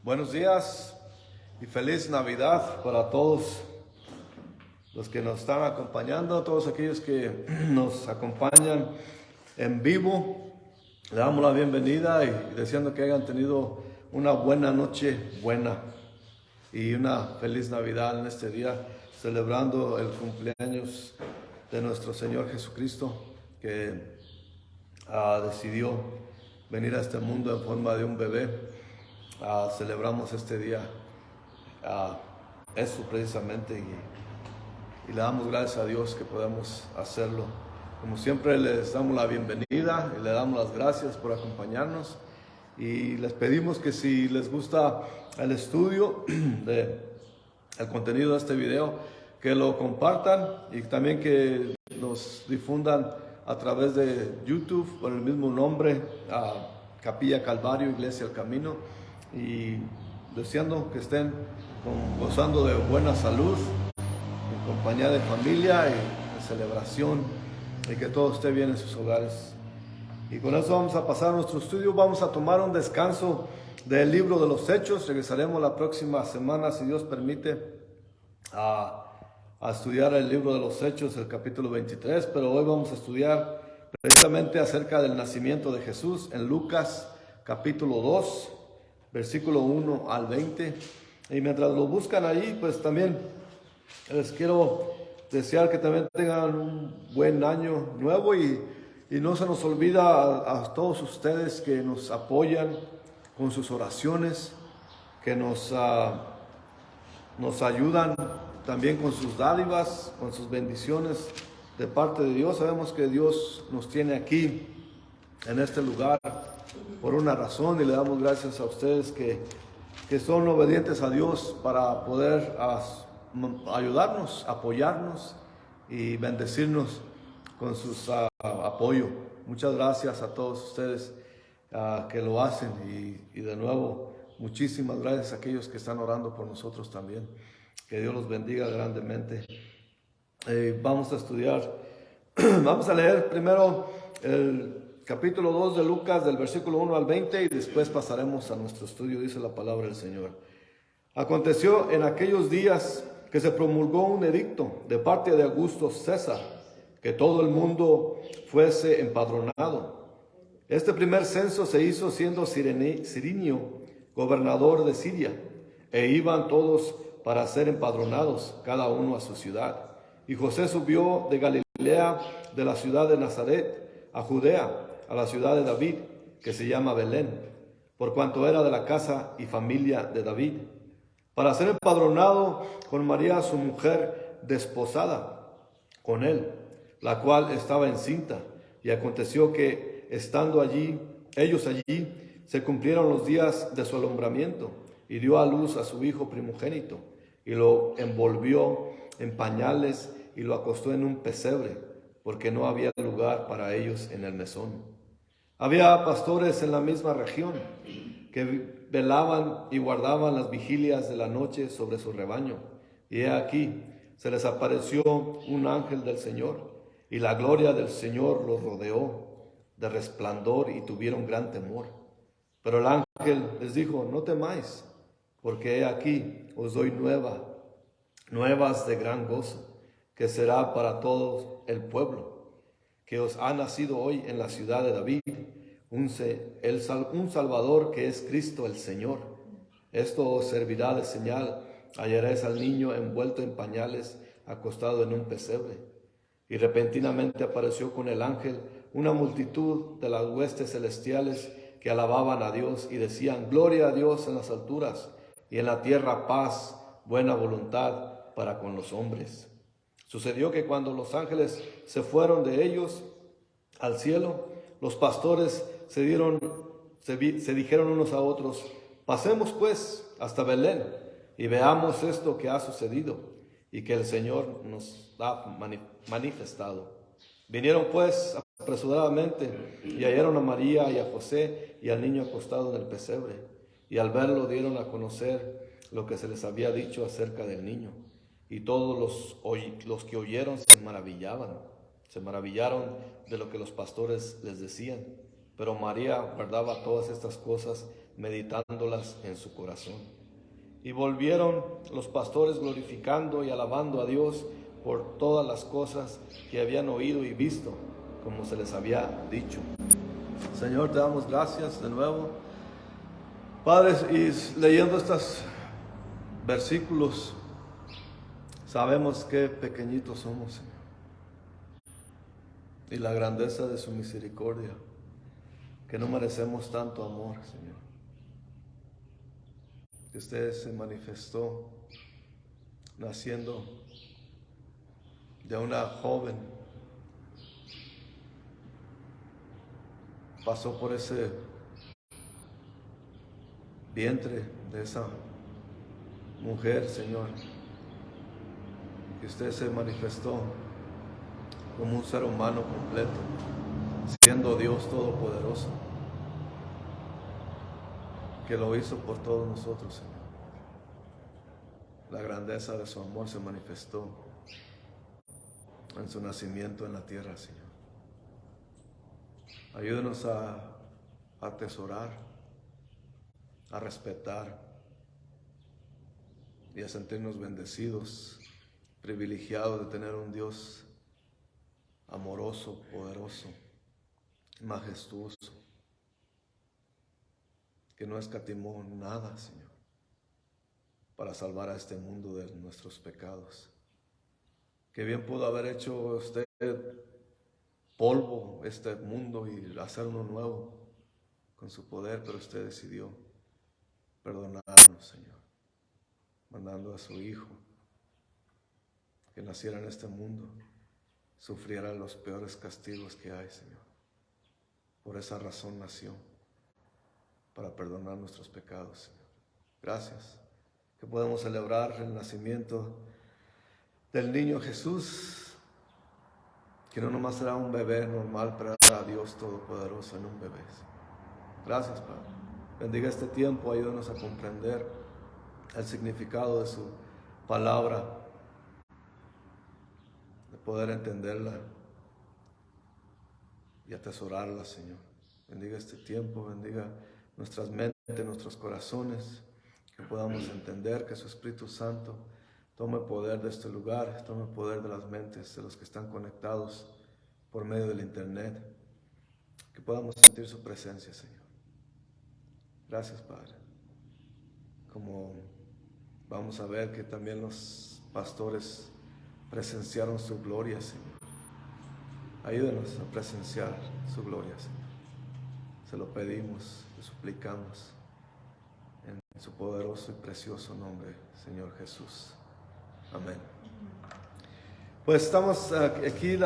Buenos días y feliz Navidad para todos los que nos están acompañando, todos aquellos que nos acompañan en vivo. Le damos la bienvenida y deseando que hayan tenido una buena noche buena y una feliz Navidad en este día, celebrando el cumpleaños de nuestro Señor Jesucristo, que decidió venir a este mundo en forma de un bebé. Celebramos este día eso precisamente y le damos gracias a Dios que podemos hacerlo. Como siempre, les damos la bienvenida y le damos las gracias por acompañarnos, y les pedimos que si les gusta el estudio el contenido de este video, que lo compartan y también que nos difundan a través de YouTube por el mismo nombre, Capilla Calvario, Iglesia El Camino, y deseando que estén gozando de buena salud, en compañía de familia y de celebración, y que todo esté bien en sus hogares. Y con eso vamos a pasar a nuestro estudio. Vamos a tomar un descanso del libro de los Hechos. Regresaremos la próxima semana, si Dios permite, a estudiar el libro de los Hechos, el capítulo 23, pero hoy vamos a estudiar precisamente acerca del nacimiento de Jesús en Lucas capítulo 2, versículo 1 al 20. Y mientras lo buscan ahí, pues también les quiero desear que también tengan un buen año nuevo, y no se nos olvida a todos ustedes que nos apoyan con sus oraciones, que nos ayudan también con sus dádivas, con sus bendiciones de parte de Dios. Sabemos que Dios nos tiene aquí en este lugar por una razón, y le damos gracias a ustedes que son obedientes a Dios para poder ayudarnos, apoyarnos y bendecirnos con sus apoyo. Muchas gracias a todos ustedes que lo hacen, y de nuevo muchísimas gracias a aquellos que están orando por nosotros también. Que Dios los bendiga grandemente. Vamos a estudiar, vamos a leer primero el capítulo 2 de Lucas, del versículo 1 al 20, y después pasaremos a nuestro estudio. Dice la palabra del Señor. Aconteció en aquellos días que se promulgó un edicto de parte de Augusto César, que todo el mundo fuese empadronado. Este primer censo se hizo siendo Cirinio gobernador de Siria, e iban todos para ser empadronados, cada uno a su ciudad. Y José subió de Galilea, de la ciudad de Nazaret, a Judea, a la ciudad de David, que se llama Belén, por cuanto era de la casa y familia de David, para ser empadronado con María, su mujer, desposada con él, la cual estaba encinta. Y aconteció que, estando ellos allí, se cumplieron los días de su alumbramiento, y dio a luz a su hijo primogénito, y lo envolvió en pañales y lo acostó en un pesebre, porque no había lugar para ellos en el mesón. Había pastores en la misma región que velaban y guardaban las vigilias de la noche sobre su rebaño. Y he aquí, se les apareció un ángel del Señor, y la gloria del Señor los rodeó de resplandor, y tuvieron gran temor. Pero el ángel les dijo: no temáis, porque he aquí os doy nuevas de gran gozo, que será para todo el pueblo, que os ha nacido hoy en la ciudad de David un Salvador, que es Cristo el Señor. Esto os servirá de señal: hallaréis al niño envuelto en pañales, acostado en un pesebre. Y repentinamente apareció con el ángel una multitud de las huestes celestiales, que alababan a Dios y decían: gloria a Dios en las alturas, y en la tierra paz, buena voluntad para con los hombres. Sucedió que cuando los ángeles se fueron de ellos al cielo, los pastores se dijeron unos a otros: pasemos pues hasta Belén y veamos esto que ha sucedido y que el Señor nos ha manifestado. Vinieron pues apresuradamente y hallaron a María y a José y al niño acostado en el pesebre, y al verlo dieron a conocer lo que se les había dicho acerca del niño. Y todos los que oyeron se maravillaron de lo que los pastores les decían. Pero María guardaba todas estas cosas meditándolas en su corazón. Y volvieron los pastores glorificando y alabando a Dios por todas las cosas que habían oído y visto, como se les había dicho. Señor, te damos gracias de nuevo. Padre, y leyendo estos versículos, sabemos qué pequeñitos somos, Señor, y la grandeza de su misericordia, que no merecemos tanto amor, Señor. Que usted se manifestó naciendo de una joven, pasó por ese vientre de esa mujer, Señor, que usted se manifestó como un ser humano completo, siendo Dios Todopoderoso, que lo hizo por todos nosotros, Señor. La grandeza de su amor se manifestó en su nacimiento en la tierra, Señor. Ayúdenos a atesorar, a respetar y a sentirnos bendecidos, privilegiados de tener un Dios amoroso, poderoso, majestuoso, que no escatimó nada, Señor, para salvar a este mundo de nuestros pecados. Que bien pudo haber hecho usted polvo este mundo y hacer uno nuevo con su poder, pero usted decidió perdonarnos, Señor, mandando a su Hijo que naciera en este mundo, sufriera los peores castigos que hay, Señor. Por esa razón nació, para perdonar nuestros pecados, Señor. Gracias que podemos celebrar el nacimiento del niño Jesús, que no nomás será un bebé normal, pero era Dios Todopoderoso en un bebé. Gracias, Padre. Bendiga este tiempo, ayúdanos a comprender el significado de su palabra, de poder entenderla y atesorarla, Señor. Bendiga este tiempo, bendiga nuestras mentes, nuestros corazones, que podamos entender que su Espíritu Santo tome poder de este lugar, tome poder de las mentes de los que están conectados por medio del internet, que podamos sentir su presencia, Señor. Gracias, Padre. Como vamos a ver que también los pastores presenciaron su gloria, Señor. Ayúdenos a presenciar su gloria, Señor. Se lo pedimos, le suplicamos en su poderoso y precioso nombre, Señor Jesús. Amén. Pues estamos aquí,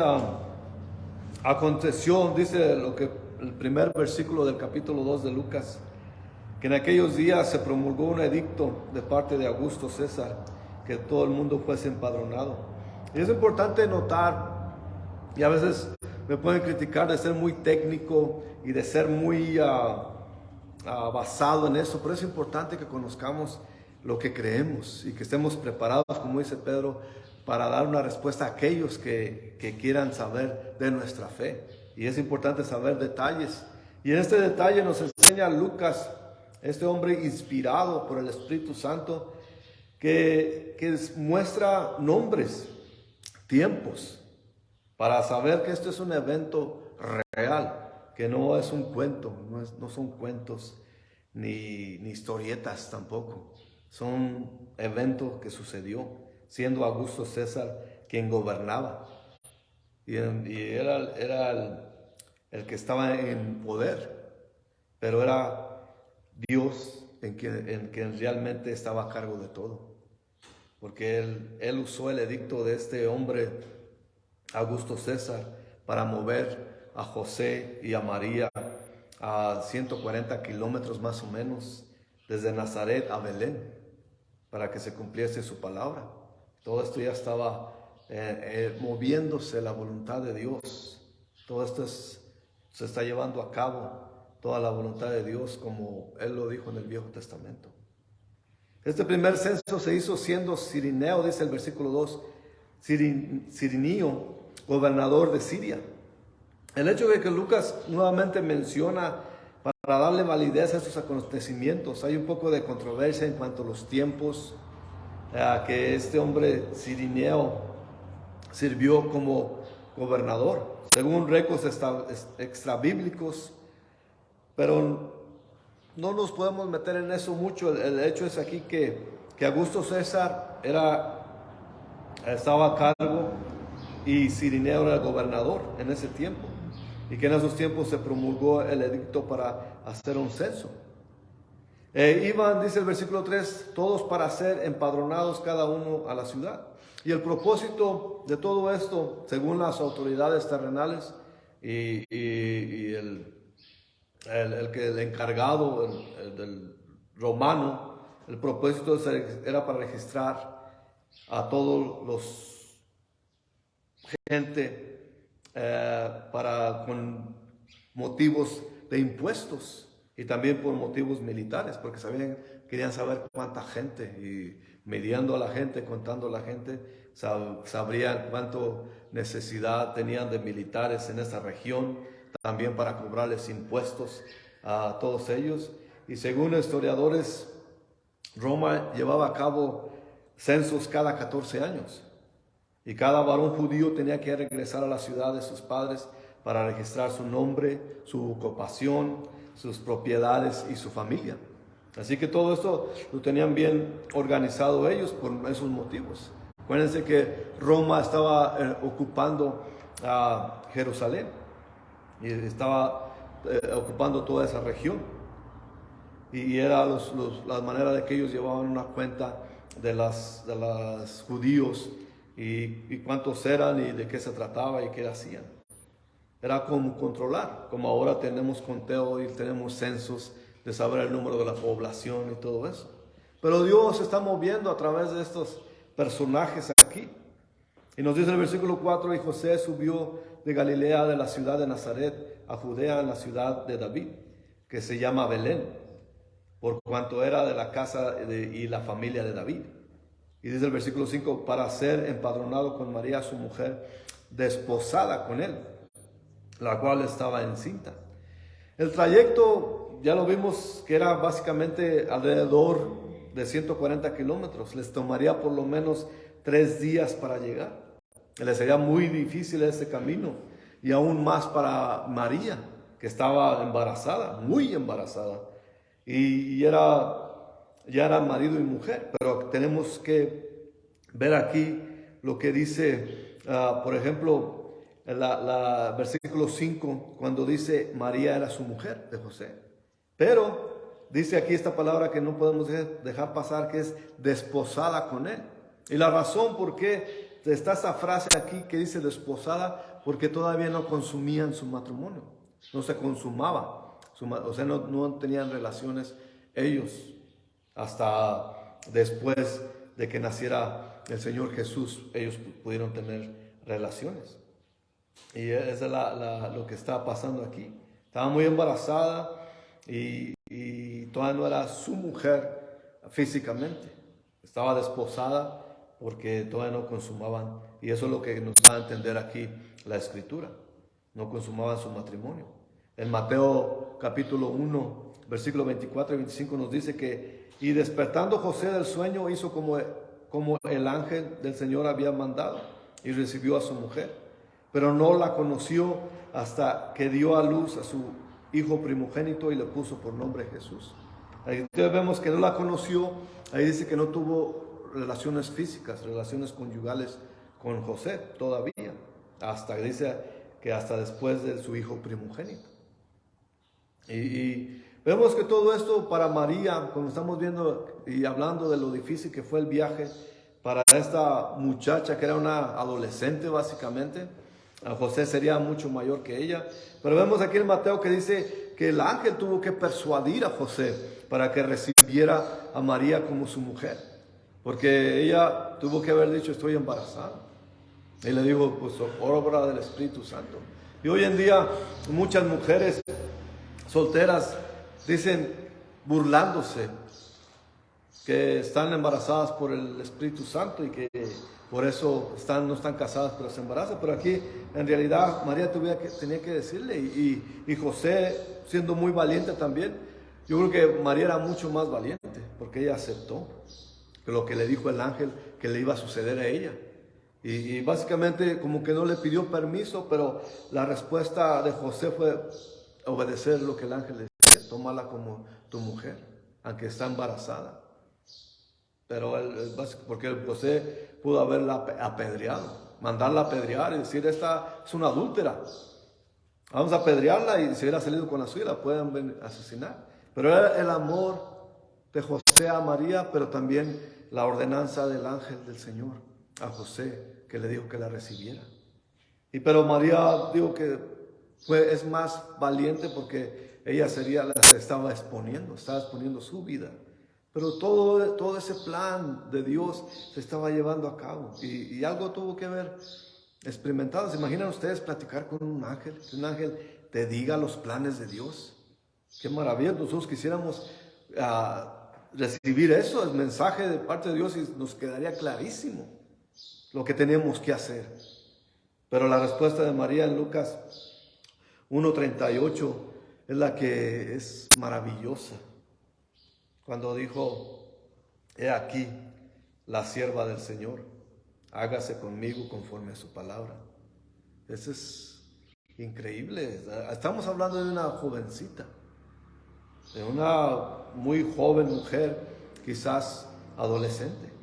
aconteció, dice lo que el primer versículo del capítulo 2 de Lucas, que en aquellos días se promulgó un edicto de parte de Augusto César, que todo el mundo fuese empadronado. Y es importante notar, y a veces me pueden criticar de ser muy técnico y de ser muy basado en eso, pero es importante que conozcamos lo que creemos y que estemos preparados, como dice Pedro, para dar una respuesta a aquellos que quieran saber de nuestra fe. Y es importante saber detalles. Y en este detalle nos enseña Lucas, este hombre inspirado por el Espíritu Santo, que muestra nombres, tiempos, para saber que esto es un evento real, que no es un cuento, no son cuentos ni historietas tampoco. Son eventos que sucedió, siendo Augusto César quien gobernaba. Y era el que estaba en poder, pero era Dios en quien realmente estaba a cargo de todo. Porque él usó el edicto de este hombre, Augusto César, para mover a José y a María a 140 kilómetros más o menos, desde Nazaret a Belén, para que se cumpliese su palabra. Todo esto ya estaba moviéndose la voluntad de Dios. Todo esto se está llevando a cabo, toda la voluntad de Dios, como Él lo dijo en el Viejo Testamento. Este primer censo se hizo siendo Cirineo, dice el versículo 2, Cirinio, gobernador de Siria. El hecho de que Lucas nuevamente menciona para darle validez a estos acontecimientos. Hay un poco de controversia en cuanto a los tiempos que este hombre Cirineo sirvió como gobernador, según récords extrabíblicos, pero no nos podemos meter en eso mucho. El hecho es aquí que Augusto César estaba a cargo y Cirineo era el gobernador en ese tiempo, y que en esos tiempos se promulgó el edicto para hacer un censo. Iban, dice el versículo 3, todos para ser empadronados cada uno a la ciudad. Y el propósito de todo esto, según las autoridades terrenales y el encargado del romano, el propósito era para registrar a todos los gente con motivos de impuestos y también por motivos militares, porque querían saber cuánta gente, y midiendo a la gente, contando a la gente, sabrían cuánto necesidad tenían de militares en esa región, también para cobrarles impuestos a todos ellos. Y según historiadores, Roma llevaba a cabo censos cada 14 años. Y cada varón judío tenía que regresar a la ciudad de sus padres para registrar su nombre, su ocupación, sus propiedades y su familia. Así que todo esto lo tenían bien organizado ellos por esos motivos. Acuérdense que Roma estaba ocupando a Jerusalén y estaba ocupando toda esa región. Y era la manera de que ellos llevaban una cuenta de los judíos y cuántos eran y de qué se trataba y qué hacían. Era como controlar, como ahora tenemos conteo y tenemos censos de saber el número de la población y todo eso. Pero Dios se está moviendo a través de estos personajes aquí. Y nos dice el versículo 4, y José subió de Galilea, de la ciudad de Nazaret, a Judea, en la ciudad de David, que se llama Belén, por cuanto era de la casa y la familia de David. Y dice el versículo 5, para ser empadronado con María, su mujer, desposada con él, la cual estaba encinta. El trayecto, ya lo vimos, que era básicamente alrededor de 140 kilómetros. Les tomaría por lo menos 3 días para llegar. Les sería muy difícil ese camino, y aún más para María, que estaba embarazada, muy embarazada, y ya eran marido y mujer. Pero tenemos que ver aquí lo que dice, por ejemplo, versículo 5, cuando dice María era su mujer de José. Pero dice aquí esta palabra que no podemos dejar pasar, que es desposada con él. Y la razón por qué está esa frase aquí que dice desposada, porque todavía no consumían su matrimonio, no se consumaba, o sea, no tenían relaciones ellos hasta después de que naciera el Señor Jesús. Ellos pudieron tener relaciones. Y eso es lo que está pasando aquí. Estaba muy embarazada y todavía no era su mujer físicamente. Estaba desposada porque todavía no consumaban. Y eso es lo que nos da a entender aquí la Escritura. No consumaban su matrimonio. En Mateo capítulo 1, versículo 24 y 25 nos dice que, y despertando José del sueño, hizo como el ángel del Señor había mandado, y recibió a su mujer. Pero no la conoció hasta que dio a luz a su hijo primogénito y le puso por nombre Jesús. Ahí vemos que no la conoció. Ahí dice que no tuvo relaciones físicas, relaciones conyugales con José todavía. Dice que hasta después de su hijo primogénito. Y vemos que todo esto para María, como estamos viendo y hablando de lo difícil que fue el viaje para esta muchacha que era una adolescente básicamente. José sería mucho mayor que ella. Pero vemos aquí en Mateo que dice que el ángel tuvo que persuadir a José para que recibiera a María como su mujer. Porque ella tuvo que haber dicho, estoy embarazada. Y le dijo, pues por obra del Espíritu Santo. Y hoy en día muchas mujeres solteras dicen, burlándose, que están embarazadas por el Espíritu Santo y que por eso no están casadas pero se embarazan. Pero aquí en realidad María tenía que decirle y José, siendo muy valiente también, yo creo que María era mucho más valiente porque ella aceptó lo que le dijo el ángel que le iba a suceder a ella. Y básicamente como que no le pidió permiso, pero la respuesta de José fue obedecer lo que el ángel le decía: tómala como tu mujer, aunque está embarazada. Pero porque José pudo haberla apedreado, mandarla a apedrear y decir: esta es una adúltera, vamos a apedrearla, y si hubiera salido con la suya la pueden asesinar. Pero era el amor de José a María, pero también la ordenanza del ángel del Señor a José, que le dijo que la recibiera. Pero María, digo que es más valiente porque ella se estaba exponiendo su vida. Pero todo ese plan de Dios se estaba llevando a cabo y algo tuvo que ver experimentado. ¿Se imaginan ustedes platicar con un ángel? Que un ángel te diga los planes de Dios. Qué maravilla. Nosotros quisiéramos recibir eso, el mensaje de parte de Dios, y nos quedaría clarísimo lo que tenemos que hacer. Pero la respuesta de María en Lucas 1:38 es la que es maravillosa. Cuando dijo: he aquí la sierva del Señor, hágase conmigo conforme a su palabra. Eso es increíble. Estamos hablando de una jovencita, de una muy joven mujer, quizás adolescente.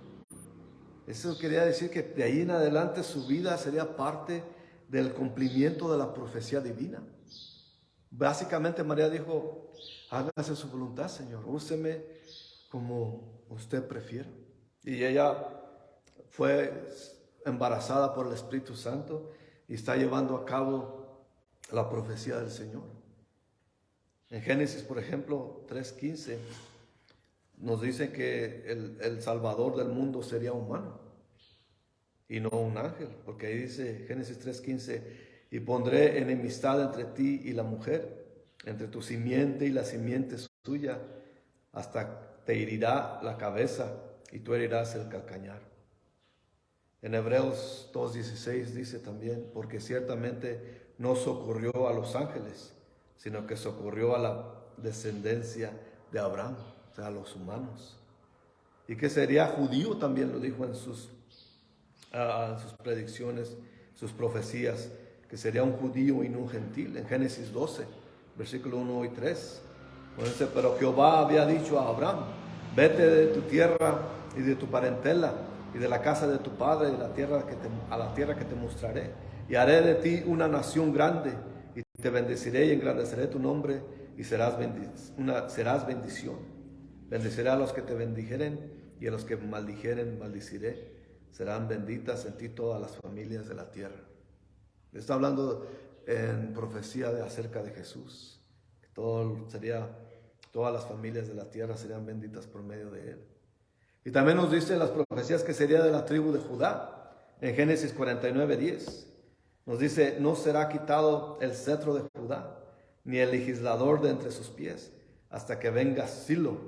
Eso quería decir que de ahí en adelante su vida sería parte del cumplimiento de la profecía divina. Básicamente María dijo: hágase su voluntad, Señor, úseme como usted prefiera. Y ella fue embarazada por el Espíritu Santo y está llevando a cabo la profecía del Señor. En Génesis, por ejemplo, 3:15, nos dice que el Salvador del mundo sería humano y no un ángel, porque ahí dice Génesis 3:15: y pondré enemistad entre ti y la mujer, entre tu simiente y la simiente suya, hasta te herirá la cabeza y tú herirás el calcañar. En Hebreos 2:16 dice también: porque ciertamente no socorrió a los ángeles, sino que socorrió a la descendencia de Abraham, o sea, a los humanos. Y que sería judío también lo dijo en sus predicciones, sus profecías, que sería un judío y no un gentil. En Génesis 12, versículo 1 y 3. Dice: pero Jehová había dicho a Abraham: vete de tu tierra y de tu parentela y de la casa de tu padre y de la tierra a la tierra que te mostraré, y haré de ti una nación grande, y te bendeciré y engrandeceré tu nombre, y serás bendición. Bendeciré a los que te bendijeren, y a los que maldijeren maldiciré. Serán benditas en ti todas las familias de la tierra. Está hablando en profecía acerca de Jesús. Todas las familias de la tierra serían benditas por medio de él. Y también nos dice en las profecías que sería de la tribu de Judá. En Génesis 49:10 nos dice: no será quitado el cetro de Judá, ni el legislador de entre sus pies, hasta que venga Silo,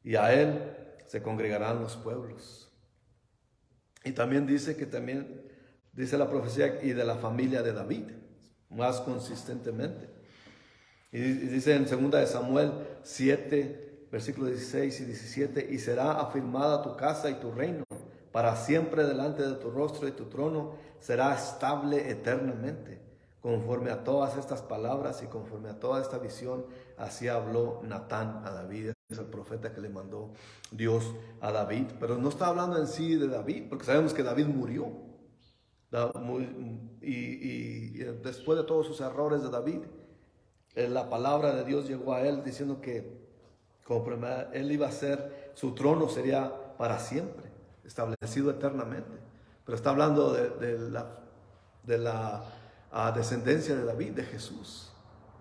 y a él se congregarán los pueblos. Y también dice la profecía: y de la familia de David, más consistentemente. Y dice en 2 de Samuel 7, versículos 16 y 17: y será afirmada tu casa y tu reino para siempre delante de tu rostro, y tu trono será estable eternamente. Conforme a todas estas palabras y conforme a toda esta visión, así habló Natán a David. Es el profeta que le mandó Dios a David. Pero no está hablando en sí de David, porque sabemos que David murió. Y después de todos sus errores de David, la palabra de Dios llegó a él diciendo que él iba a ser, su trono sería para siempre, establecido eternamente. Pero está hablando de la descendencia de David, de Jesús.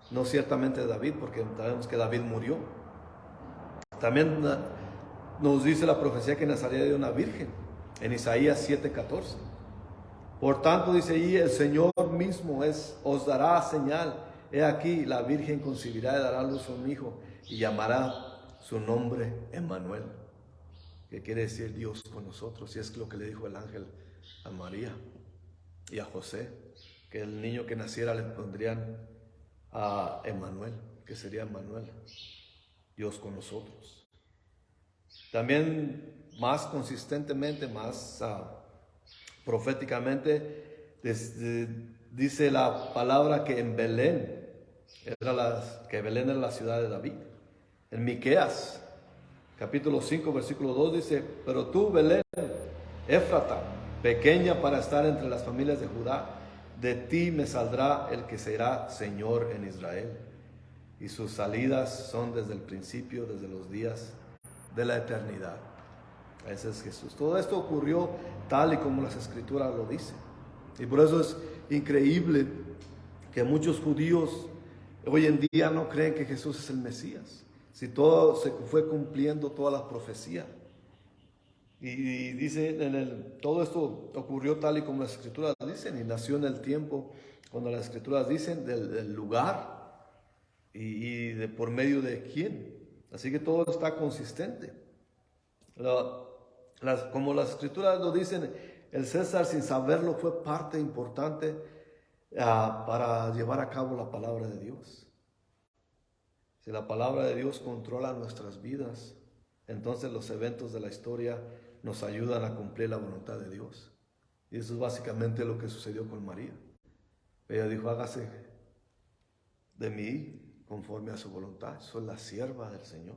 No ciertamente de David, porque sabemos que David murió. También nos dice la profecía que nacería de una virgen, en Isaías 7:14. Por tanto, dice ahí: el Señor mismo os dará señal. He aquí, la virgen concebirá y dará a luz a un hijo, y llamará su nombre Emmanuel. que quiere decir Dios con nosotros, y es lo que le dijo el ángel a María y a José, que el niño que naciera le pondrían a Emmanuel, que sería Emmanuel, Dios con nosotros. También más consistentemente, más proféticamente, dice la palabra que en Belén, que Belén era la ciudad de David. En Miqueas, capítulo 5, versículo 2 dice: pero tú, Belén, Éfrata, pequeña para estar entre las familias de Judá, de ti me saldrá el que será Señor en Israel, y sus salidas son desde el principio, desde los días de la eternidad. Ese es Jesús. Todo esto ocurrió tal y como las Escrituras lo dicen. Y por eso es increíble que muchos judíos hoy en día no creen que Jesús es el Mesías. Si todo se fue cumpliendo toda la profecía. Y dice, todo esto ocurrió tal y como las Escrituras dicen, y nació en el tiempo cuando las Escrituras dicen del lugar y de por medio de quién. Así que todo está consistente. Como las Escrituras lo dicen, el César, sin saberlo, fue parte importante para llevar a cabo la palabra de Dios. Si la palabra de Dios controla nuestras vidas, entonces los eventos de la historia nos ayudan a cumplir la voluntad de Dios. Y eso es básicamente lo que sucedió con María. Ella dijo: hágase de mí conforme a su voluntad. Soy la sierva del Señor.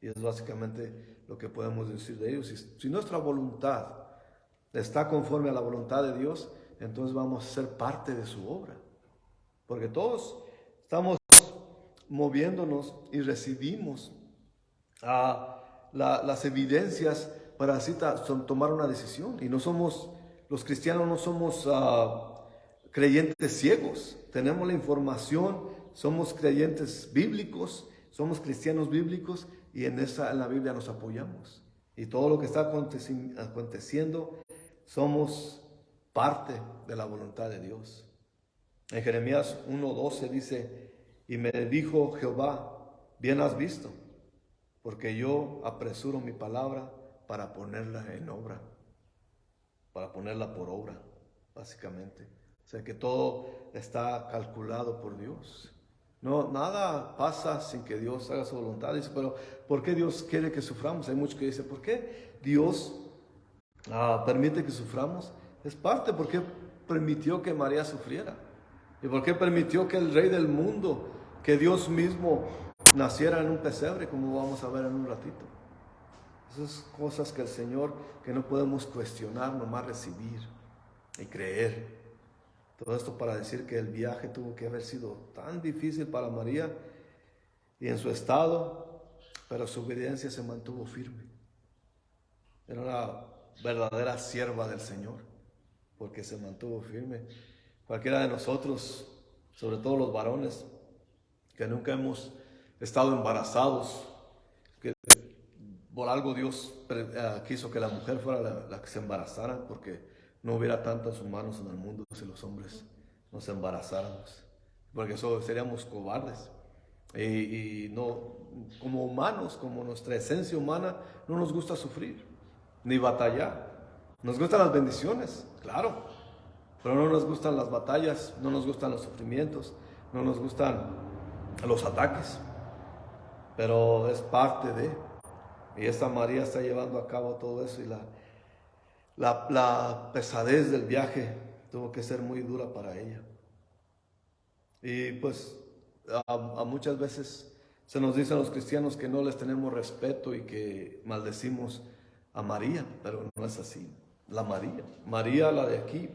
Y es básicamente lo que podemos decir de ellos. Si nuestra voluntad está conforme a la voluntad de Dios, entonces vamos a ser parte de su obra. Porque todos estamos moviéndonos y recibimos las evidencias para así tomar una decisión. Y no somos, los cristianos no somos creyentes ciegos. Tenemos la información, somos creyentes bíblicos, somos cristianos bíblicos, y en la Biblia nos apoyamos. Y todo lo que está aconteciendo, somos parte de la voluntad de Dios. En Jeremías 1:12 dice: y me dijo Jehová, bien has visto, porque yo apresuro mi palabra para ponerla en obra, para ponerla por obra, básicamente. O sea que todo está calculado por Dios. No, nada pasa sin que Dios haga su voluntad. Dice, pero ¿por qué Dios quiere que suframos? Hay muchos que dicen, ¿por qué Dios permite que suframos? Es parte porque permitió que María sufriera. ¿Y por qué permitió que el Rey del mundo, que Dios mismo, naciera en un pesebre, como vamos a ver en un ratito? Esas cosas que el Señor, que no podemos cuestionar, nomás recibir y creer. Todo esto para decir que el viaje tuvo que haber sido tan difícil para María y en su estado, pero su obediencia se mantuvo firme. Era una verdadera sierva del Señor, porque se mantuvo firme. Cualquiera de nosotros, sobre todo los varones, que nunca hemos estado embarazados, que por algo Dios quiso que la mujer fuera la que se embarazara, porque no hubiera tantos humanos en el mundo si los hombres nos embarazáramos, porque eso seríamos cobardes. Y no, como humanos, como nuestra esencia humana, no nos gusta sufrir ni batallar. Nos gustan las bendiciones, claro, pero no nos gustan las batallas, no nos gustan los sufrimientos, no nos gustan los ataques, pero es parte de. Y esta María está llevando a cabo todo eso, y la pesadez del viaje tuvo que ser muy dura para ella. Y pues a muchas veces se nos dice a los cristianos que no les tenemos respeto y que maldecimos a María, pero no es así. María, la de aquí,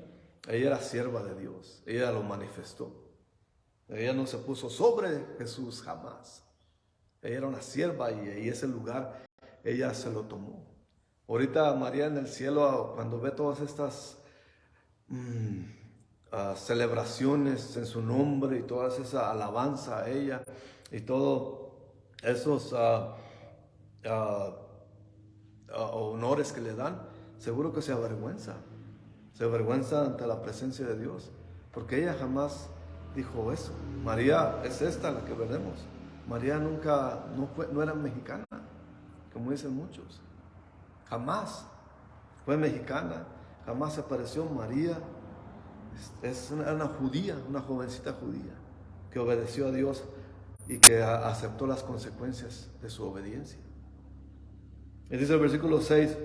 ella era sierva de Dios, ella lo manifestó. Ella no se puso sobre Jesús jamás. Ella era una sierva y ese lugar ella se lo tomó. Ahorita María en el cielo, cuando ve todas estas celebraciones en su nombre y toda esa alabanza a ella y todos esos honores que le dan, seguro que se avergüenza ante la presencia de Dios, porque ella jamás dijo eso. María es esta la que veremos. María no era mexicana, como dicen muchos. Jamás. Fue mexicana, jamás apareció. María es una judía, una jovencita judía que obedeció a Dios y que aceptó las consecuencias de su obediencia. Y dice el versículo 6,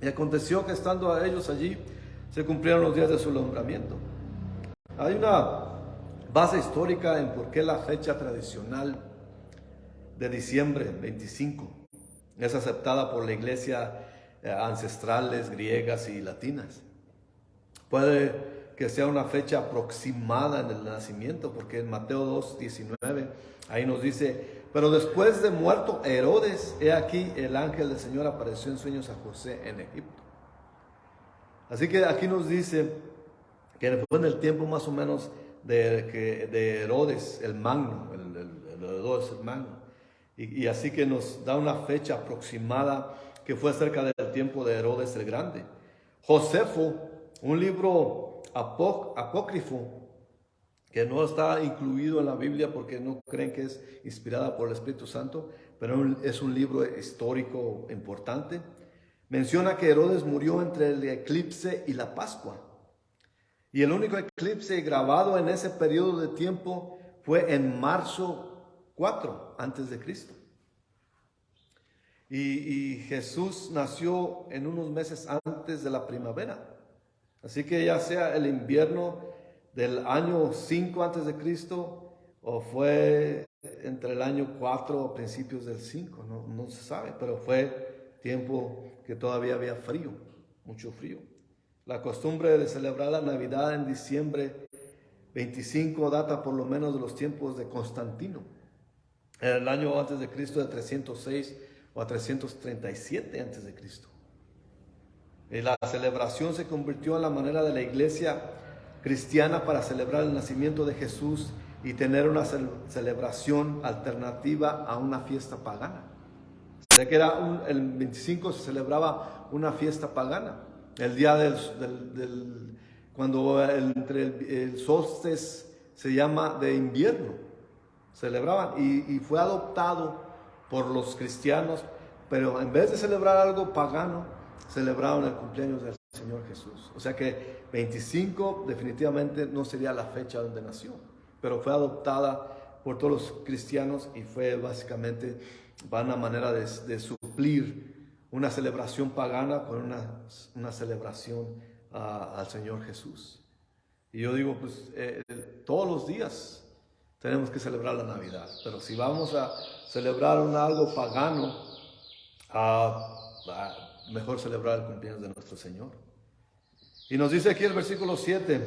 y aconteció que estando a ellos allí, se cumplieron los días de su nombramiento. Hay una base histórica en por qué la fecha tradicional de diciembre 25 es aceptada por la iglesia ancestrales griegas y latinas. Puede que sea una fecha aproximada en el nacimiento, porque en Mateo 2:19 ahí nos dice, pero después de muerto Herodes, he aquí el ángel del Señor apareció en sueños a José en Egipto. Así que aquí nos dice que fue en el tiempo más o menos de Herodes el Magno, el Herodes el Magno, y así que nos da una fecha aproximada que fue cerca del tiempo de Herodes el Grande. Josefo, un libro apócrifo que no está incluido en la Biblia porque no creen que es inspirada por el Espíritu Santo, pero es un libro histórico importante. Menciona que Herodes murió entre el eclipse y la Pascua. Y el único eclipse grabado en ese periodo de tiempo fue en marzo 4 antes de Cristo. Y Jesús nació en unos meses antes de la primavera. Así que ya sea el invierno del año 5 antes de Cristo o fue entre el año 4 o principios del 5, no se sabe, pero fue tiempo que todavía había frío, mucho frío. La costumbre de celebrar la Navidad en diciembre 25 data por lo menos de los tiempos de Constantino, en el año antes de Cristo de 306 o a 337 antes de Cristo. Y la celebración se convirtió en la manera de la iglesia cristiana para celebrar el nacimiento de Jesús y tener una celebración alternativa a una fiesta pagana. Sé que el 25 se celebraba una fiesta pagana, el día cuando entre el solsticio se llama de invierno, celebraban y fue adoptado por los cristianos, pero en vez de celebrar algo pagano, celebraron el cumpleaños del Señor Jesús. O sea que 25 definitivamente no sería la fecha donde nació, pero fue adoptada por todos los cristianos y fue básicamente una manera de suplir una celebración pagana con una celebración al Señor Jesús. Y yo digo, pues todos los días tenemos que celebrar la Navidad, pero si vamos a celebrar algo pagano, mejor celebrar el cumpleaños de nuestro Señor. Y nos dice aquí el versículo 7,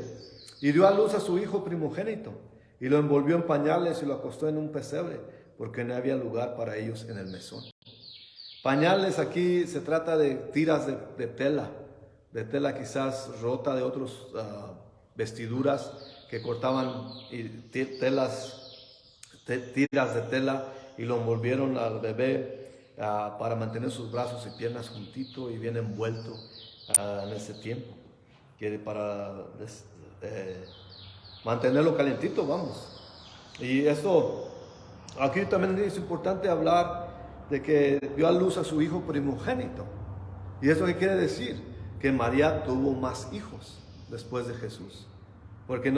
y dio a luz a su hijo primogénito, y lo envolvió en pañales y lo acostó en un pesebre, porque no había lugar para ellos en el mesón. Pañales aquí se trata de tiras de tela quizás rota de otras vestiduras que cortaban y tiras de tela y lo envolvieron al bebé para mantener sus brazos y piernas juntito y bien envuelto en ese tiempo, que para mantenerlo calentito, vamos. Y esto, aquí también es importante hablar de que dio a luz a su hijo primogénito. ¿Y eso qué quiere decir? Que María tuvo más hijos después de Jesús. Porque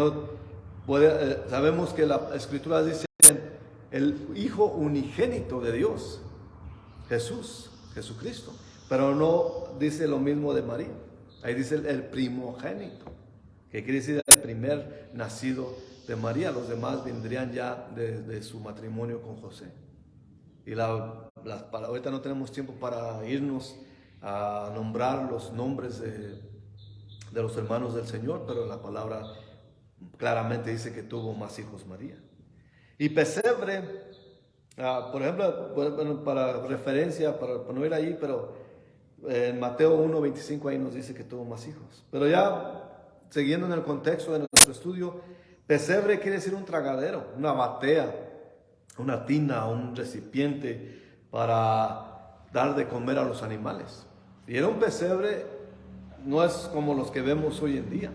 sabemos que la Escritura dice el hijo unigénito de Dios, Jesucristo. Pero no dice lo mismo de María. Ahí dice el primogénito, que quiere decir el primer nacido de María. Los demás vendrían ya de su matrimonio con José. Y ahorita no tenemos tiempo para irnos a nombrar los nombres de los hermanos del Señor, pero la palabra claramente dice que tuvo más hijos María. Y pesebre, por ejemplo, para referencia, para no ir ahí, pero en Mateo 1:25 ahí nos dice que tuvo más hijos. Pero ya siguiendo en el contexto de nuestro estudio, pesebre quiere decir un tragadero, una batea, una tina, un recipiente para dar de comer a los animales. Y era un pesebre, no es como los que vemos hoy en día,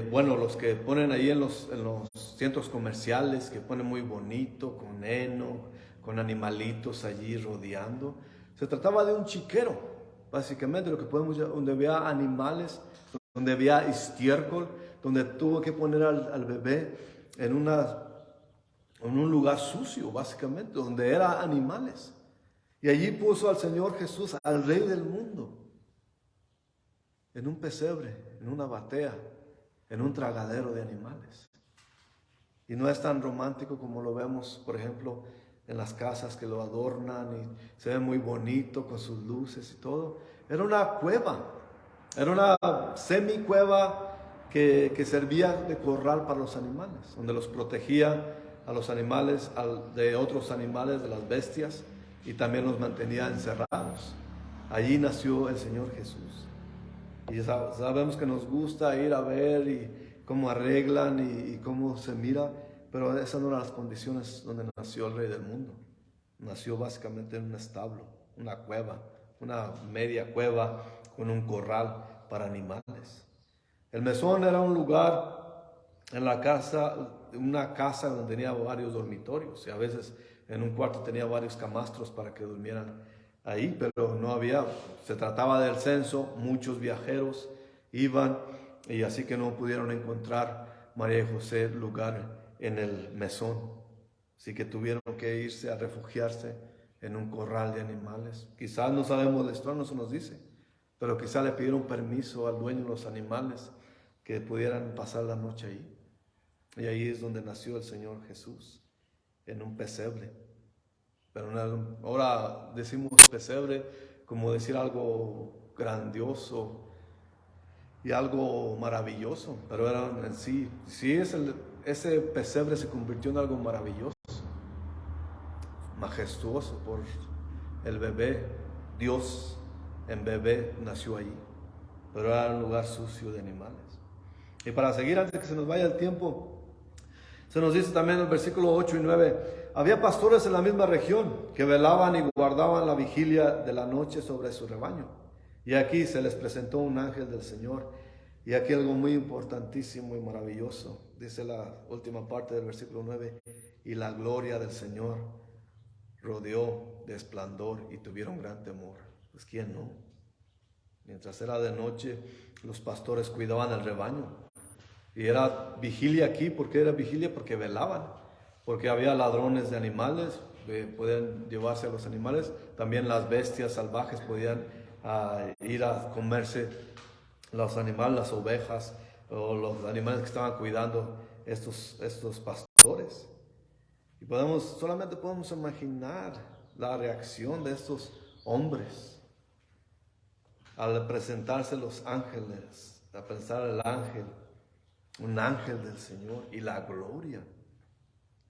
bueno, los que ponen ahí en los centros comerciales, que ponen muy bonito, con heno, con animalitos allí rodeando, Se trataba de un chiquero, básicamente, lo que podemos llamar, donde había animales, donde había estiércol, donde tuvo que poner al bebé en un lugar sucio, básicamente, donde eran animales. Y allí puso al Señor Jesús, al Rey del mundo, en un pesebre, en una batea, en un tragadero de animales. Y no es tan romántico como lo vemos, por ejemplo, en las casas que lo adornan y se ve muy bonito con sus luces y todo. Era una cueva, era una semicueva que servía de corral para los animales, donde los protegía a los animales de otros animales, de las bestias, y también los mantenía encerrados. Allí nació el Señor Jesús. Y sabemos que nos gusta ir a ver y cómo arreglan y cómo se mira, pero esas no eran las condiciones donde nació el Rey del mundo. Nació básicamente en un establo, una cueva, una media cueva con un corral para animales. El mesón era un lugar en la casa, una casa donde tenía varios dormitorios, y a veces en un cuarto tenía varios camastros para que durmieran ahí, pero no había, se trataba del censo, muchos viajeros iban y así que no pudieron encontrar María y José lugar en el mesón, así que tuvieron que irse a refugiarse en un corral de animales. Quizás no sabemos la historia, no se nos dice, pero quizás le pidieron permiso al dueño de los animales que pudieran pasar la noche ahí. Y ahí es donde nació el Señor Jesús, en un pesebre. Pero ahora decimos pesebre como decir algo grandioso y algo maravilloso, pero era en sí ese pesebre se convirtió en algo maravilloso, majestuoso, por el bebé. Dios en bebé nació allí, pero era un lugar sucio de animales. Y para seguir, antes de que se nos vaya el tiempo, se nos dice también en el versículo 8 y 9, había pastores en la misma región que velaban y guardaban la vigilia de la noche sobre su rebaño. Y aquí se les presentó un ángel del Señor. Y aquí algo muy importantísimo y maravilloso. Dice la última parte del versículo 9, y la gloria del Señor rodeó de esplendor y tuvieron gran temor. Pues ¿quién no? Mientras era de noche, los pastores cuidaban el rebaño. Y era vigilia aquí. ¿Por qué era vigilia? Porque velaban, porque había ladrones de animales, podían llevarse a los animales. También las bestias salvajes podían ir a comerse los animales, las ovejas o los animales que estaban cuidando estos pastores. Y solamente podemos imaginar la reacción de estos hombres al presentarse los ángeles, al pensar el ángel, un ángel del Señor y la gloria.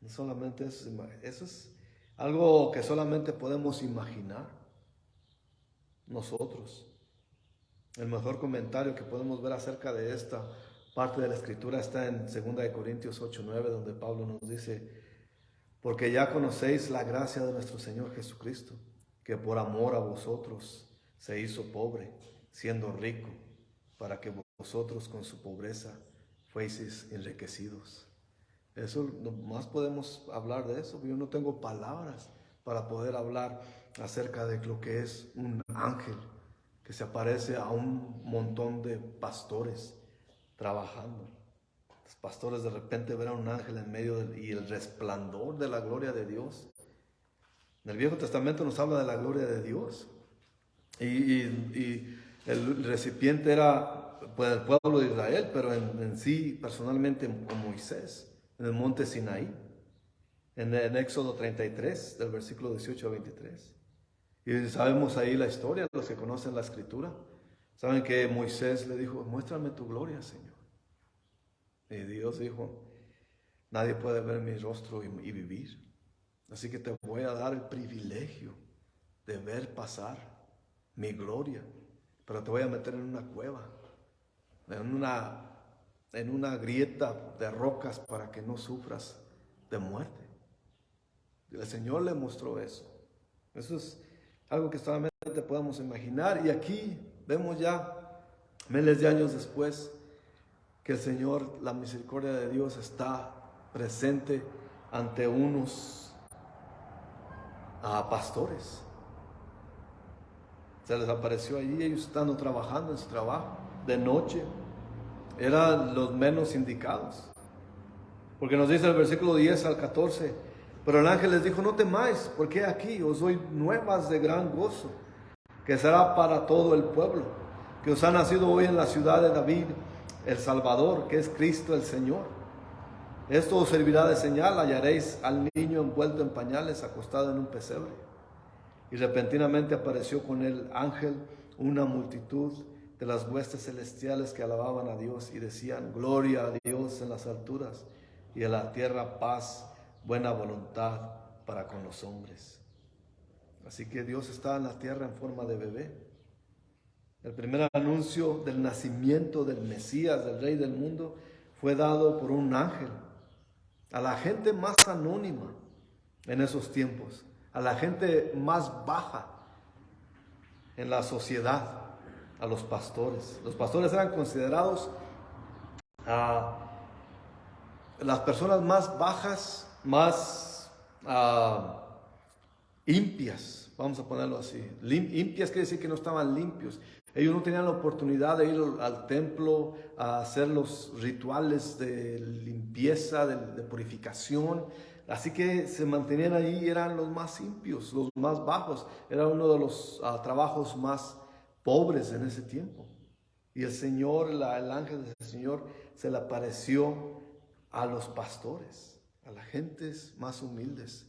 No solamente eso es algo que solamente podemos imaginar nosotros. El mejor comentario que podemos ver acerca de esta parte de la Escritura está en 2 Corintios 8:9, donde Pablo nos dice, porque ya conocéis la gracia de nuestro Señor Jesucristo, que por amor a vosotros se hizo pobre, siendo rico, para que vosotros con su pobreza fueseis enriquecidos. Eso, no más podemos hablar de eso. Yo no tengo palabras para poder hablar acerca de lo que es un ángel que se aparece a un montón de pastores trabajando. Los pastores de repente ven a un ángel en medio y el resplandor de la gloria de Dios. En el Viejo Testamento nos habla de la gloria de Dios. Y el recipiente era pues, el pueblo de Israel, pero en sí personalmente con Moisés, en el monte Sinaí, en Éxodo 33, del versículo 18 a 23. Y sabemos ahí la historia, los que conocen la Escritura, saben que Moisés le dijo, muéstrame tu gloria, Señor. Y Dios dijo, nadie puede ver mi rostro y vivir. Así que te voy a dar el privilegio de ver pasar mi gloria, pero te voy a meter en una cueva, en una grieta de rocas para que no sufras de muerte. Y el Señor le mostró eso. Eso es algo que solamente podemos imaginar. Y aquí vemos ya, miles de años después, que el Señor, la misericordia de Dios, está presente ante unos pastores. Se les apareció allí, ellos estando trabajando en su trabajo, de noche. Eran los menos indicados. Porque nos dice el versículo 10 al 14, pero el ángel les dijo, no temáis, porque aquí os doy nuevas de gran gozo, que será para todo el pueblo, que os ha nacido hoy en la ciudad de David, el Salvador, que es Cristo el Señor. Esto os servirá de señal, hallaréis al niño envuelto en pañales, acostado en un pesebre. Y repentinamente apareció con el ángel una multitud de las huestes celestiales que alababan a Dios y decían, gloria a Dios en las alturas y en la tierra paz, buena voluntad para con los hombres. Así que Dios está en la tierra en forma de bebé. El primer anuncio del nacimiento del Mesías, del Rey del mundo, fue dado por un ángel a la gente más anónima en esos tiempos, a la gente más baja en la sociedad, a los pastores. Los pastores eran considerados las personas más bajas, más impias, vamos a ponerlo así. Impias quiere decir que no estaban limpios. Ellos no tenían la oportunidad de ir al templo a hacer los rituales de limpieza, de purificación. Así que se mantenían ahí, eran los más impios, los más bajos. Era uno de los trabajos más pobres en ese tiempo. Y el Señor, el ángel del Señor, se le apareció a los pastores, a las gentes más humildes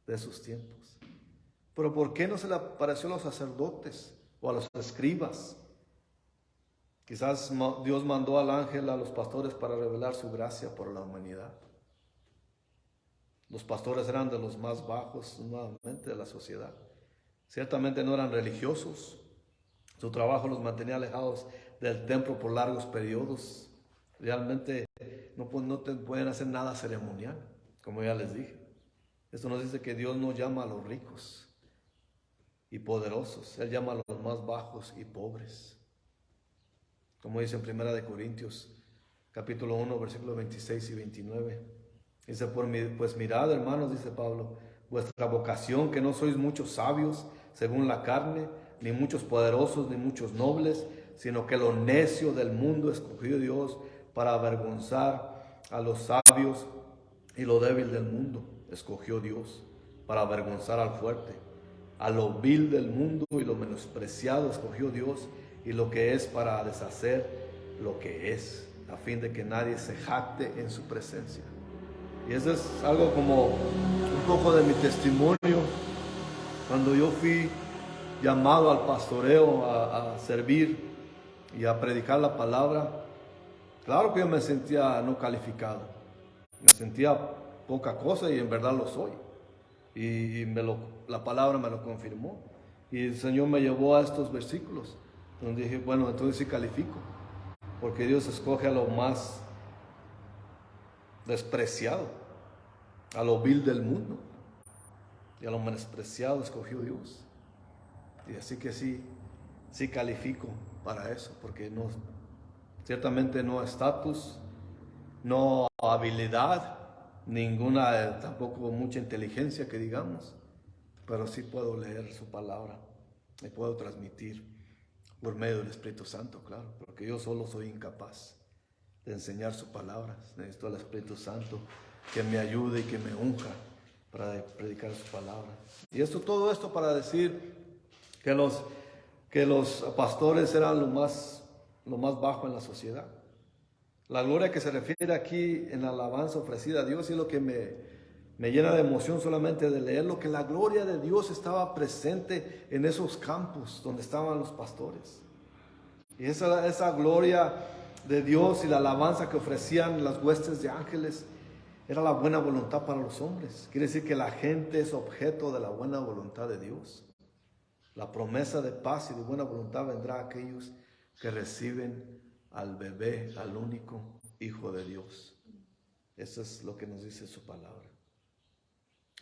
de esos tiempos. Pero ¿por qué no se le apareció a los sacerdotes o a los escribas? Quizás Dios mandó al ángel a los pastores para revelar su gracia por la humanidad. Los pastores eran de los más bajos nuevamente de la sociedad. Ciertamente no eran religiosos. Su trabajo los mantenía alejados del templo por largos periodos. Realmente no pueden hacer nada ceremonial, como ya les dije. Esto nos dice que Dios no llama a los ricos y poderosos. Él llama a los más bajos y pobres. Como dice en 1 Corintios, capítulo 1, versículos 26 y 29. Dice, pues mirad, hermanos, dice Pablo, vuestra vocación, que no sois muchos sabios según la carne, ni muchos poderosos, ni muchos nobles, sino que lo necio del mundo escogió Dios para avergonzar a los sabios, y lo débil del mundo escogió Dios para avergonzar al fuerte. A lo vil del mundo y lo menospreciado escogió Dios, y lo que es para deshacer lo que es, a fin de que nadie se jacte en su presencia. Y eso es algo como un poco de mi testimonio. Cuando yo fui llamado al pastoreo a servir y a predicar la palabra, claro que yo me sentía no calificado, me sentía poca cosa, y en verdad lo soy. Y la palabra me lo confirmó. Y el Señor me llevó a estos versículos, donde dije, bueno, entonces sí califico, porque Dios escoge a lo más despreciado, a lo vil del mundo, y a lo menospreciado escogió Dios. Y así que sí califico para eso, porque ciertamente no estatus, no habilidad, ninguna, tampoco mucha inteligencia que digamos, pero sí puedo leer su palabra y puedo transmitir por medio del Espíritu Santo, claro, porque yo solo soy incapaz de enseñar su palabra. Necesito al Espíritu Santo que me ayude y que me unja para predicar su palabra. Y todo esto para decir que los pastores eran lo más bajo en la sociedad. La gloria que se refiere aquí en la alabanza ofrecida a Dios, y es lo que me llena de emoción solamente de leerlo, que la gloria de Dios estaba presente en esos campos donde estaban los pastores. Y esa gloria de Dios y la alabanza que ofrecían las huestes de ángeles era la buena voluntad para los hombres. Quiere decir que la gente es objeto de la buena voluntad de Dios. La promesa de paz y de buena voluntad vendrá a aquellos que reciben al bebé, al único Hijo de Dios. Eso es lo que nos dice su palabra.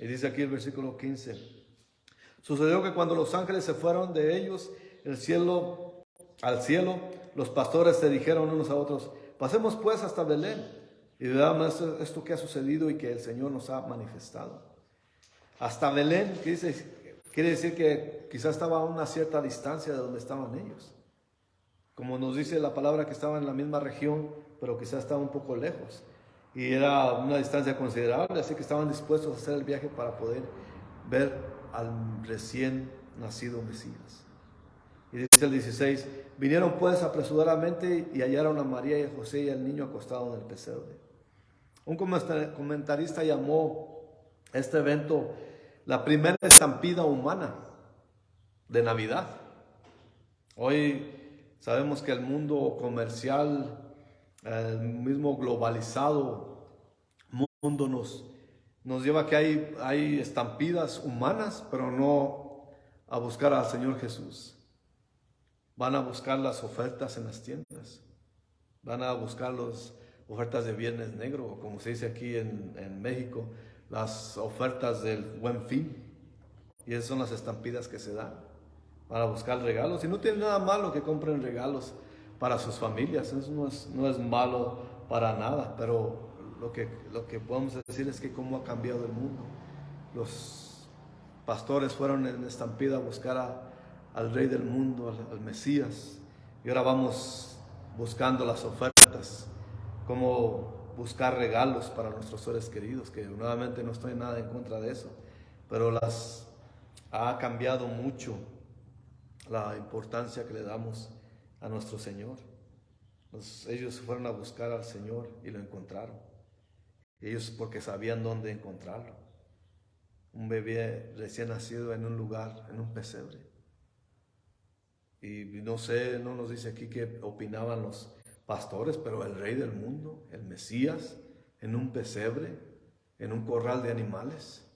Y dice aquí el versículo 15: sucedió que cuando los ángeles se fueron de ellos al cielo, los pastores se dijeron unos a otros: pasemos pues hasta Belén y veamos esto que ha sucedido y que el Señor nos ha manifestado. Hasta Belén, que dice, quiere decir que quizás estaba a una cierta distancia de donde estaban ellos. Como nos dice la palabra que estaban en la misma región, pero quizás estaba un poco lejos. Y era una distancia considerable, así que estaban dispuestos a hacer el viaje para poder ver al recién nacido Mesías. Y dice el 16, vinieron pues apresuradamente y hallaron a María y a José y al niño acostado en el pesebre. Un comentarista llamó este evento la primera estampida humana de Navidad. Hoy sabemos que el mundo comercial, el mismo globalizado mundo nos lleva a que hay estampidas humanas, pero no a buscar al Señor Jesús. Van a buscar las ofertas en las tiendas. Van a buscar las ofertas de Viernes Negro, o como se dice aquí en México, las ofertas del Buen Fin. Y esas son las estampidas que se dan para buscar regalos. Y no tiene nada malo que compren regalos para sus familias. Eso no es malo para nada. Pero lo que podemos decir es que cómo ha cambiado el mundo. Los pastores fueron en estampida a buscar al Rey del mundo, al Mesías. Y ahora vamos buscando las ofertas, cómo buscar regalos para nuestros seres queridos, que nuevamente no estoy nada en contra de eso, pero ha cambiado mucho la importancia que le damos a nuestro Señor. Ellos fueron a buscar al Señor y lo encontraron. Ellos porque sabían dónde encontrarlo. Un bebé recién nacido en un lugar, en un pesebre. Y no sé, no nos dice aquí qué opinaban los pastores, pero el Rey del mundo, el Mesías, en un pesebre, en un corral de animales.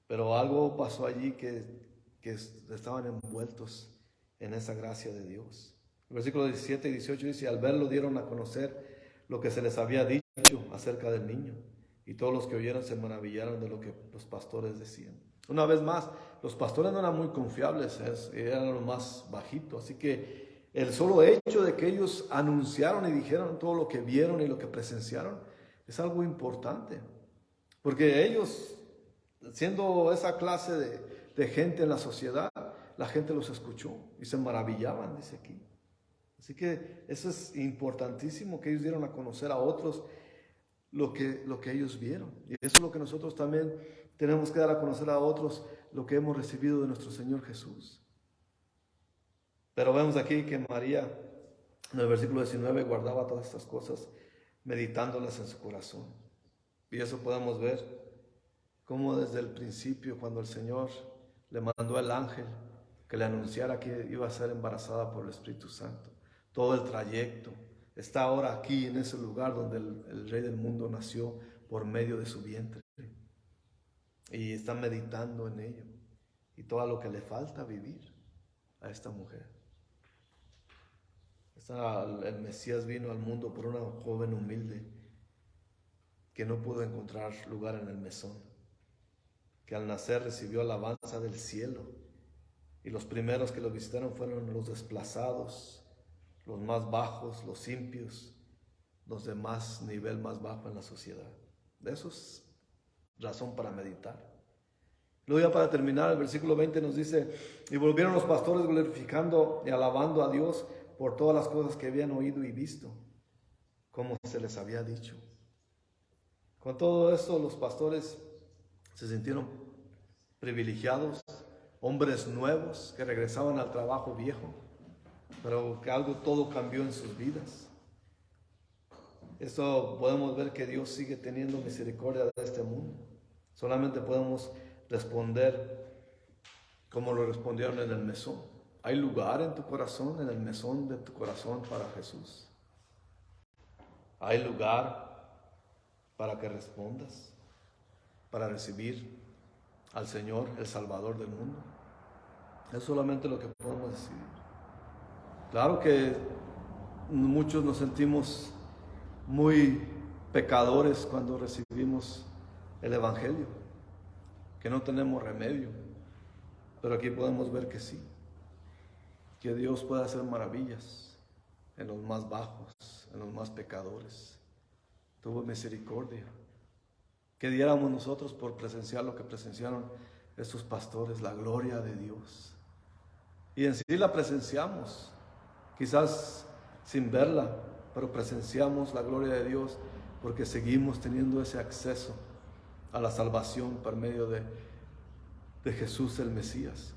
Pero algo pasó allí que estaban envueltos en esa gracia de Dios. El versículo 17 y 18 dice, al verlo dieron a conocer lo que se les había dicho acerca del niño. Y todos los que oyeron se maravillaron de lo que los pastores decían. Una vez más, los pastores no eran muy confiables, eran los más bajitos. Así que el solo hecho de que ellos anunciaron y dijeron todo lo que vieron y lo que presenciaron es algo importante. Porque ellos, siendo esa clase de gente en la sociedad, la gente los escuchó y se maravillaban, dice aquí. Así que eso es importantísimo, que ellos dieron a conocer a otros lo que ellos vieron. Y eso es lo que nosotros también tenemos que dar a conocer a otros, lo que hemos recibido de nuestro Señor Jesús. Pero vemos aquí que María, en el versículo 19, guardaba todas estas cosas, meditándolas en su corazón. Y eso podemos ver cómo desde el principio, cuando el Señor le mandó al ángel que le anunciara que iba a ser embarazada por el Espíritu Santo, todo el trayecto, está ahora aquí en ese lugar donde el Rey del mundo nació por medio de su vientre. Y está meditando en ello. Y todo lo que le falta vivir a esta mujer. El Mesías vino al mundo por una joven humilde que no pudo encontrar lugar en el mesón. Que al nacer recibió alabanza del cielo. Y los primeros que lo visitaron fueron los desplazados, los más bajos, los impios, los de más nivel más bajo en la sociedad. De eso es razón para meditar. Luego ya para terminar, el versículo 20 nos dice, y volvieron los pastores glorificando y alabando a Dios por todas las cosas que habían oído y visto, como se les había dicho. Con todo esto, los pastores se sintieron privilegiados, hombres nuevos que regresaban al trabajo viejo, pero que todo cambió en sus vidas. Esto podemos ver que Dios sigue teniendo misericordia de este mundo. Solamente podemos responder como lo respondieron en el mesón. ¿Hay lugar en tu corazón, en el mesón de tu corazón para Jesús? ¿Hay lugar para que respondas, para recibir al Señor, el Salvador del mundo? Es solamente lo que podemos decidir. Claro que muchos nos sentimos muy pecadores cuando recibimos el Evangelio, que no tenemos remedio, pero aquí podemos ver que sí, que Dios puede hacer maravillas en los más bajos, en los más pecadores. Tuvo misericordia. ¿Qué diéramos nosotros por presenciar lo que presenciaron estos pastores, la gloria de Dios. Y en sí la presenciamos, quizás sin verla, pero presenciamos la gloria de Dios porque seguimos teniendo ese acceso a la salvación por medio de Jesús el Mesías.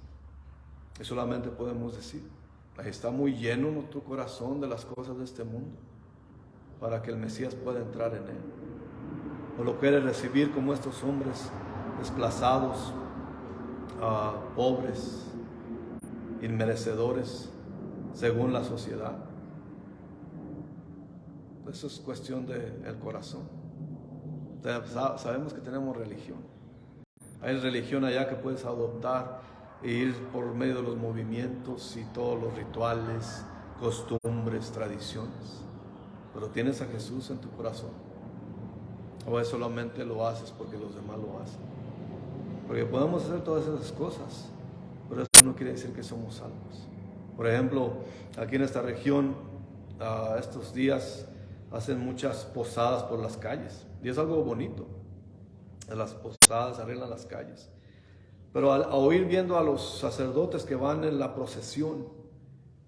Y solamente podemos decir, ahí está muy lleno nuestro corazón de las cosas de este mundo para que el Mesías pueda entrar en él. O lo quiere recibir como estos hombres desplazados, pobres, inmerecedores, según la sociedad. Eso es cuestión del corazón. Sabemos que tenemos religión. Hay religión allá que puedes adoptar e ir por medio de los movimientos y todos los rituales, costumbres, tradiciones. Pero tienes a Jesús en tu corazón. O es solamente lo haces porque los demás lo hacen. Porque podemos hacer todas esas cosas, pero eso no quiere decir que somos salvos. Por ejemplo, aquí en esta región, estos días hacen muchas posadas por las calles. Y es algo bonito. Las posadas arreglan las calles. Pero al oír viendo a los sacerdotes que van en la procesión,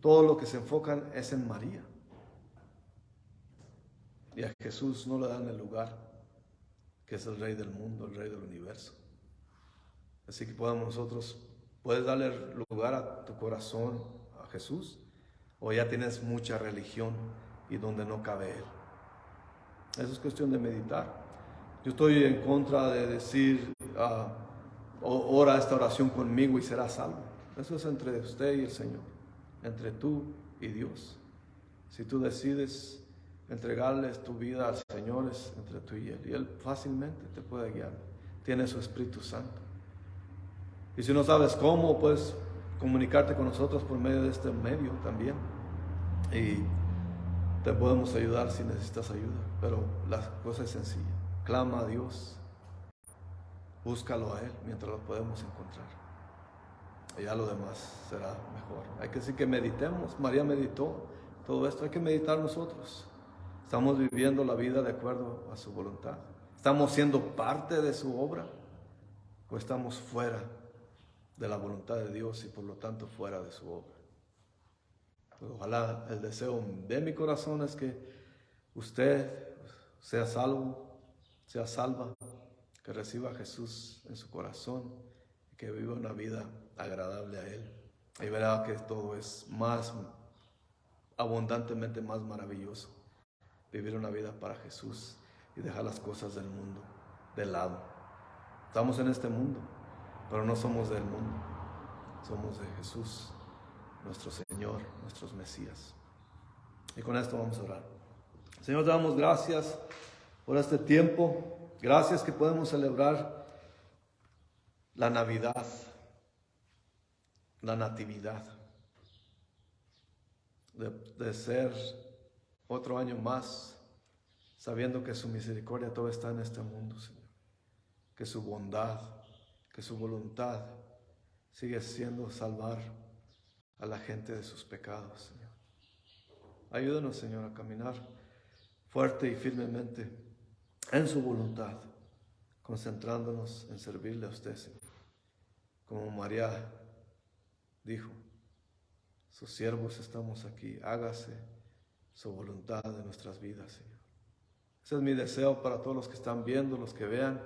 todo lo que se enfocan es en María. Y a Jesús no le dan el lugar, que es el Rey del mundo, el Rey del universo. Así que puedes darle lugar a tu corazón a Jesús, o ya tienes mucha religión y donde no cabe Él. Eso es cuestión de meditar. Yo estoy en contra de decir, ora esta oración conmigo y serás salvo. Eso es entre usted y el Señor, entre tú y Dios. Si tú decides entregarles tu vida al Señor, es entre tú y Él fácilmente te puede guiar. Tiene su Espíritu Santo. Y si no sabes cómo, puedes comunicarte con nosotros por medio de este medio también. Y te podemos ayudar si necesitas ayuda. Pero la cosa es sencilla. Clama a Dios. Búscalo a Él mientras lo podemos encontrar. Y ya lo demás será mejor. Hay que decir que meditemos. María meditó todo esto. Hay que meditar nosotros. Estamos viviendo la vida de acuerdo a su voluntad. ¿Estamos siendo parte de su obra? ¿O estamos fuera de la voluntad de Dios y por lo tanto fuera de su obra? Pues ojalá el deseo de mi corazón es que usted sea salvo, sea salva, que reciba a Jesús en su corazón y que viva una vida agradable a Él. Y verá que todo es más abundantemente más maravilloso. Vivir una vida para Jesús y dejar las cosas del mundo de lado. Estamos en este mundo, pero no somos del mundo. Somos de Jesús, nuestro Señor, nuestros Mesías. Y con esto vamos a orar. Señor, te damos gracias por este tiempo. Gracias que podemos celebrar la Navidad, la Natividad, de ser otro año más, sabiendo que su misericordia todo está en este mundo, Señor. Que su bondad, que su voluntad sigue siendo salvar a la gente de sus pecados, Señor. Ayúdanos, Señor, a caminar fuerte y firmemente en su voluntad, concentrándonos en servirle a usted, Señor. Como María dijo, sus siervos estamos aquí, hágase su voluntad en nuestras vidas, Señor. Ese es mi deseo para todos los que están viendo, los que vean,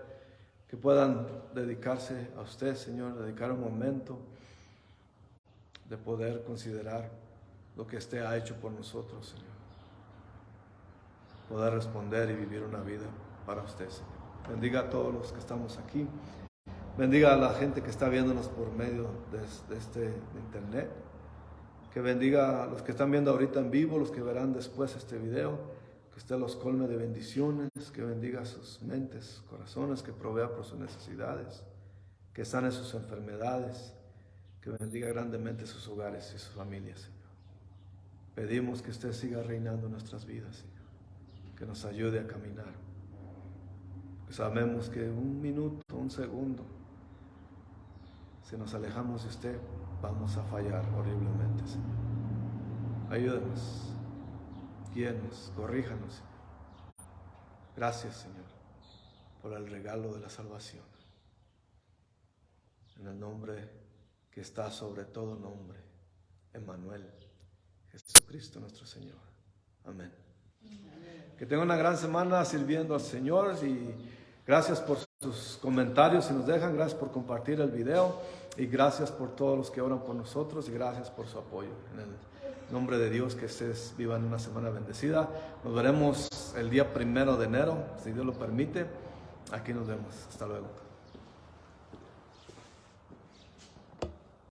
que puedan dedicarse a usted, Señor, dedicar un momento de poder considerar lo que usted ha hecho por nosotros, Señor. Poder responder y vivir una vida para usted, Señor. Bendiga a todos los que estamos aquí. Bendiga a la gente que está viéndonos por medio de este internet. Que bendiga a los que están viendo ahorita en vivo, los que verán después este video. Que usted los colme de bendiciones, que bendiga sus mentes, corazones, que provea por sus necesidades, que sane sus enfermedades, que bendiga grandemente sus hogares y sus familias, Señor. Pedimos que usted siga reinando en nuestras vidas, Señor, que nos ayude a caminar. Que sabemos que un minuto, un segundo, si nos alejamos de usted, vamos a fallar horriblemente, Señor. Ayúdanos. Guíenos, corríjanos. Gracias, Señor, por el regalo de la salvación. en el nombre que está sobre todo nombre, Emmanuel, Jesucristo nuestro Señor. Amén. Que tengan una gran semana sirviendo al Señor, y gracias por sus comentarios, si nos dejan, gracias por compartir el video, y gracias por todos los que oran por nosotros, y gracias por su apoyo. En el nombre de Dios, que ustedes vivan una semana bendecida. Nos veremos el día 1 de enero, si Dios lo permite. Aquí nos vemos. Hasta luego.